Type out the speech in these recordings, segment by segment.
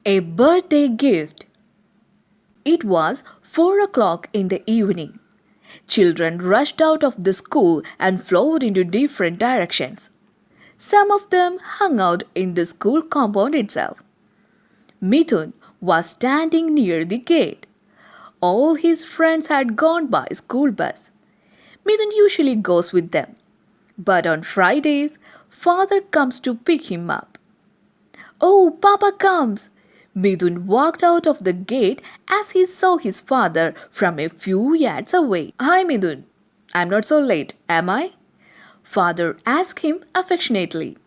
A birthday gift. It was 4 o'clock in the evening. Children rushed out of the school and flowed into different directions. Some of them hung out in the school compound itself. Mithun was standing near the gate. All his friends had gone by school bus. Mithun usually goes with them. But on Fridays, father comes to pick him up. Oh, Papa comes! Midun walked out of the gate as he saw his father from a few yards away. Hi, Midun. I'm not so late, am I? Father asked him affectionately.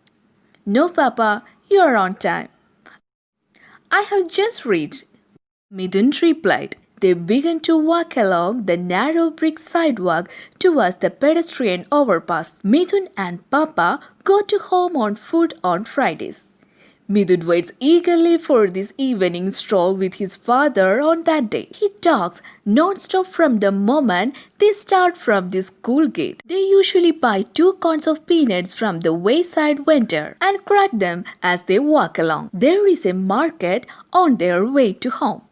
No, Papa, you are on time. I have just reached. Midun replied. They began to walk along the narrow brick sidewalk towards the pedestrian overpass. Midun and Papa go to home on foot on Fridays. Midun waits eagerly for this evening stroll with his father on that day. He talks non-stop from the moment they start from the school gate. They usually buy 2 cans of peanuts from the wayside vendor and crack them as they walk along. There is a market on their way to home.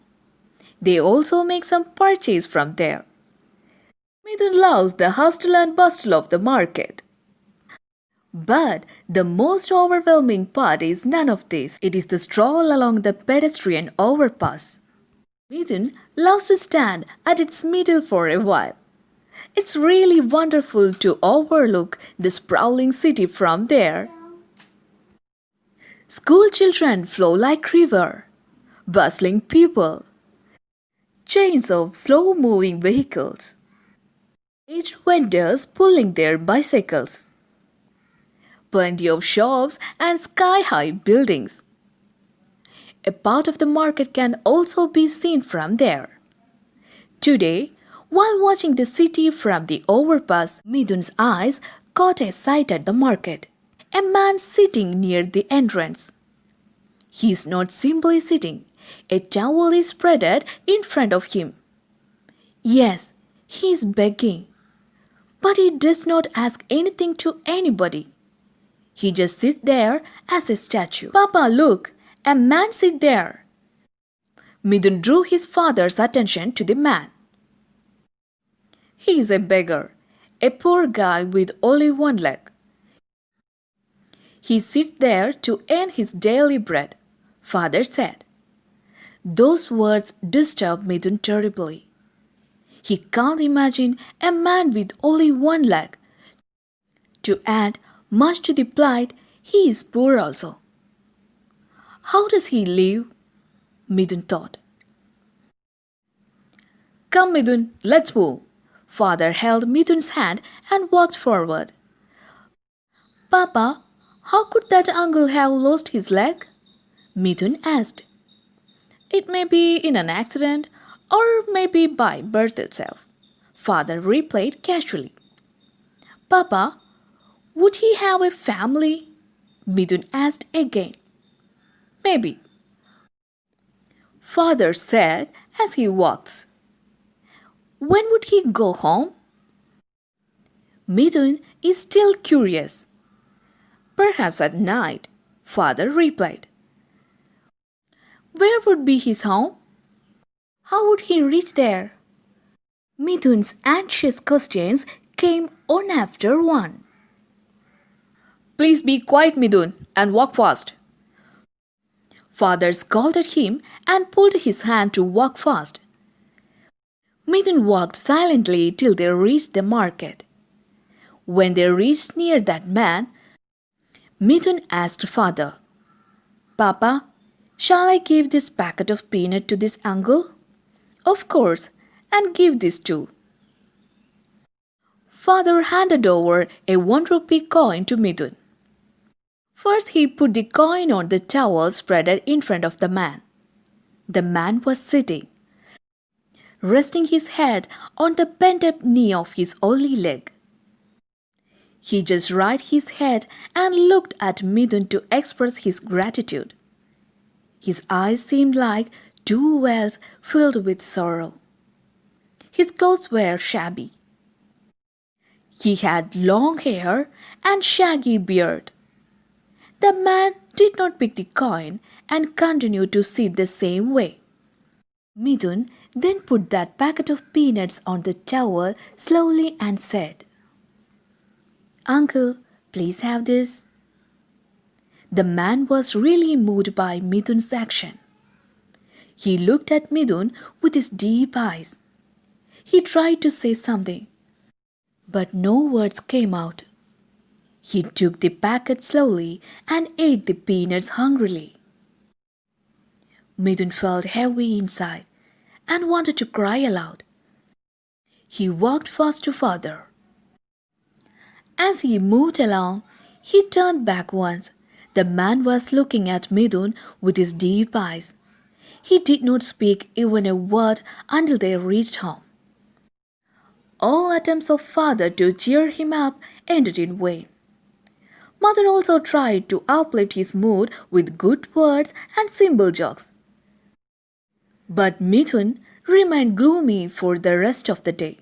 They also make some purchase from there. Midun loves the hustle and bustle of the market. But the most overwhelming part is none of this. It is the stroll along the pedestrian overpass. Mithun loves to stand at its middle for a while. It's really wonderful to overlook the sprawling city from there. School children flow like river, bustling people, chains of slow-moving vehicles, aged vendors pulling their bicycles. Plenty of shops and sky-high buildings. A part of the market can also be seen from there. Today, while watching the city from the overpass, Midun's eyes caught a sight at the market. A man sitting near the entrance. He is not simply sitting. A towel is spread in front of him. Yes, he is begging. But he does not ask anything to anybody. He just sits there as a statue. Papa, look! A man sit there. Midun drew his father's attention to the man. He is a beggar, a poor guy with only one leg. He sits there to earn his daily bread, father said. Those words disturbed Midun terribly. He can't imagine a man with only one leg. To add much to the plight, he is poor also. How does he live? Midun thought. Come, Midun, let's move. Father held Midun's hand and walked forward. Papa, how could that uncle have lost his leg? Midun asked. It may be in an accident or maybe by birth itself. Father replied casually. Papa, would he have a family? Midun asked again. Maybe. Father said as he walks. When would he go home? Midun is still curious. Perhaps at night, father replied. Where would be his home? How would he reach there? Midun's anxious questions came one after one. Please be quiet, Midun, and walk fast. Father scolded him and pulled his hand to walk fast. Midun walked silently till they reached the market. When they reached near that man, Midun asked father, Papa, shall I give this packet of peanut to this uncle? Of course, and give this too. Father handed over a 1 rupee coin to Midun. First he put the coin on the towel spread in front of the man. The man was sitting, resting his head on the bent-up knee of his only leg. He just raised his head and looked at Midun to express his gratitude. His eyes seemed like two wells filled with sorrow. His clothes were shabby. He had long hair and shaggy beard. The man did not pick the coin and continued to sit the same way. Midun then put that packet of peanuts on the towel slowly and said, "Uncle, please have this." The man was really moved by Midun's action. He looked at Midun with his deep eyes. He tried to say something, but no words came out. He took the packet slowly and ate the peanuts hungrily. Midun felt heavy inside and wanted to cry aloud. He walked fast to father. As he moved along, he turned back once. The man was looking at Midun with his deep eyes. He did not speak even a word until they reached home. All attempts of father to cheer him up ended in vain. Mother also tried to uplift his mood with good words and simple jokes. But Mithun remained gloomy for the rest of the day.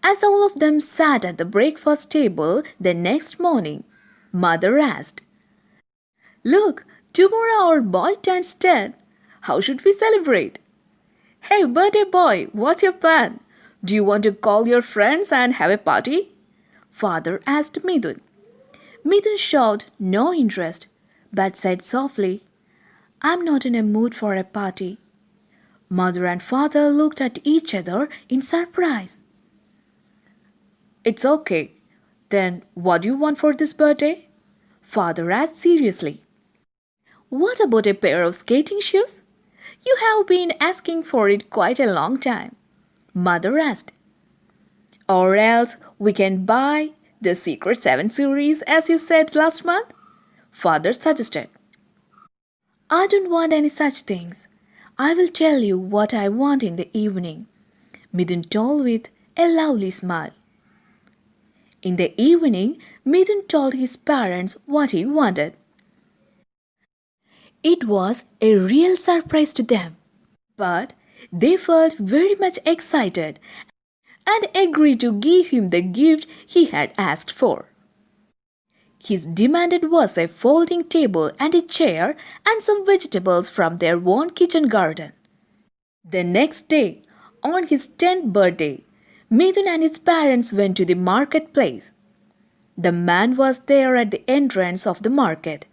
As all of them sat at the breakfast table the next morning, Mother asked, "Look, tomorrow our boy turns 10. How should we celebrate?" "Hey, birthday boy, what's your plan? Do you want to call your friends and have a party?" Father asked Mithun. Mithun showed no interest, but said softly, "I'm not in a mood for a party." Mother and father looked at each other in surprise. "It's okay. Then what do you want for this birthday?" Father asked seriously. "What about a pair of skating shoes? You have been asking for it quite a long time," Mother asked. "Or else we can buy the Secret 7 series as you said last month," Father suggested. "I don't want any such things. I will tell you what I want in the evening," Midun told with a lovely smile. In the evening, Midun told his parents what he wanted. It was a real surprise to them, but they felt very much excited and agreed to give him the gift he had asked for. His demand was a folding table and a chair and some vegetables from their own kitchen garden. The next day, on his 10th birthday, Mithun and his parents went to the marketplace. The man was there at the entrance of the market.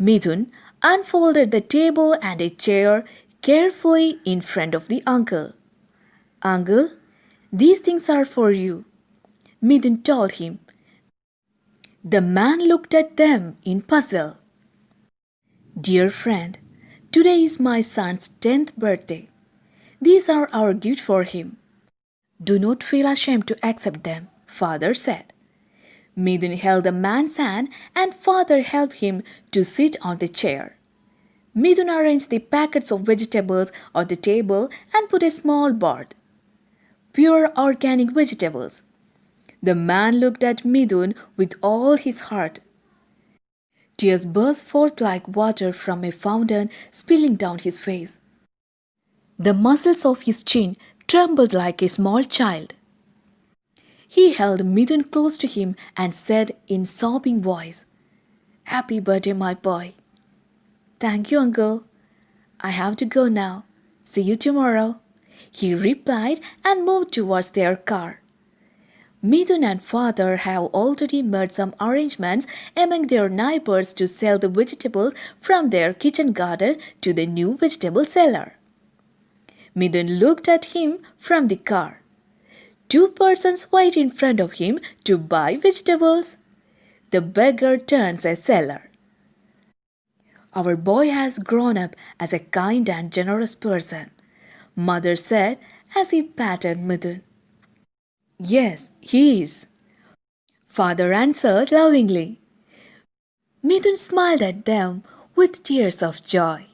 Mithun unfolded the table and a chair carefully in front of the uncle. "Uncle, these things are for you," Mithun told him. The man looked at them in puzzle. "Dear friend, today is my son's 10th birthday. These are our gift for him. Do not feel ashamed to accept them," Father said. Midun held the man's hand and Father helped him to sit on the chair. Midun arranged the packets of vegetables on the table and put a small board. Pure organic vegetables. The man looked at Midun with all his heart. Tears burst forth like water from a fountain spilling down his face. The muscles of his chin trembled like a small child. He held Midun close to him and said in sobbing voice, "Happy birthday, my boy." "Thank you, uncle. I have to go now. See you tomorrow," he replied and moved towards their car. Midun and father have already made some arrangements among their neighbors to sell the vegetables from their kitchen garden to the new vegetable seller. Midun looked at him from the car. Two persons wait in front of him to buy vegetables. The beggar turns a seller. "Our boy has grown up as a kind and generous person," Mother said as he patted Midun. "Yes, he is," Father answered lovingly. Midun smiled at them with tears of joy.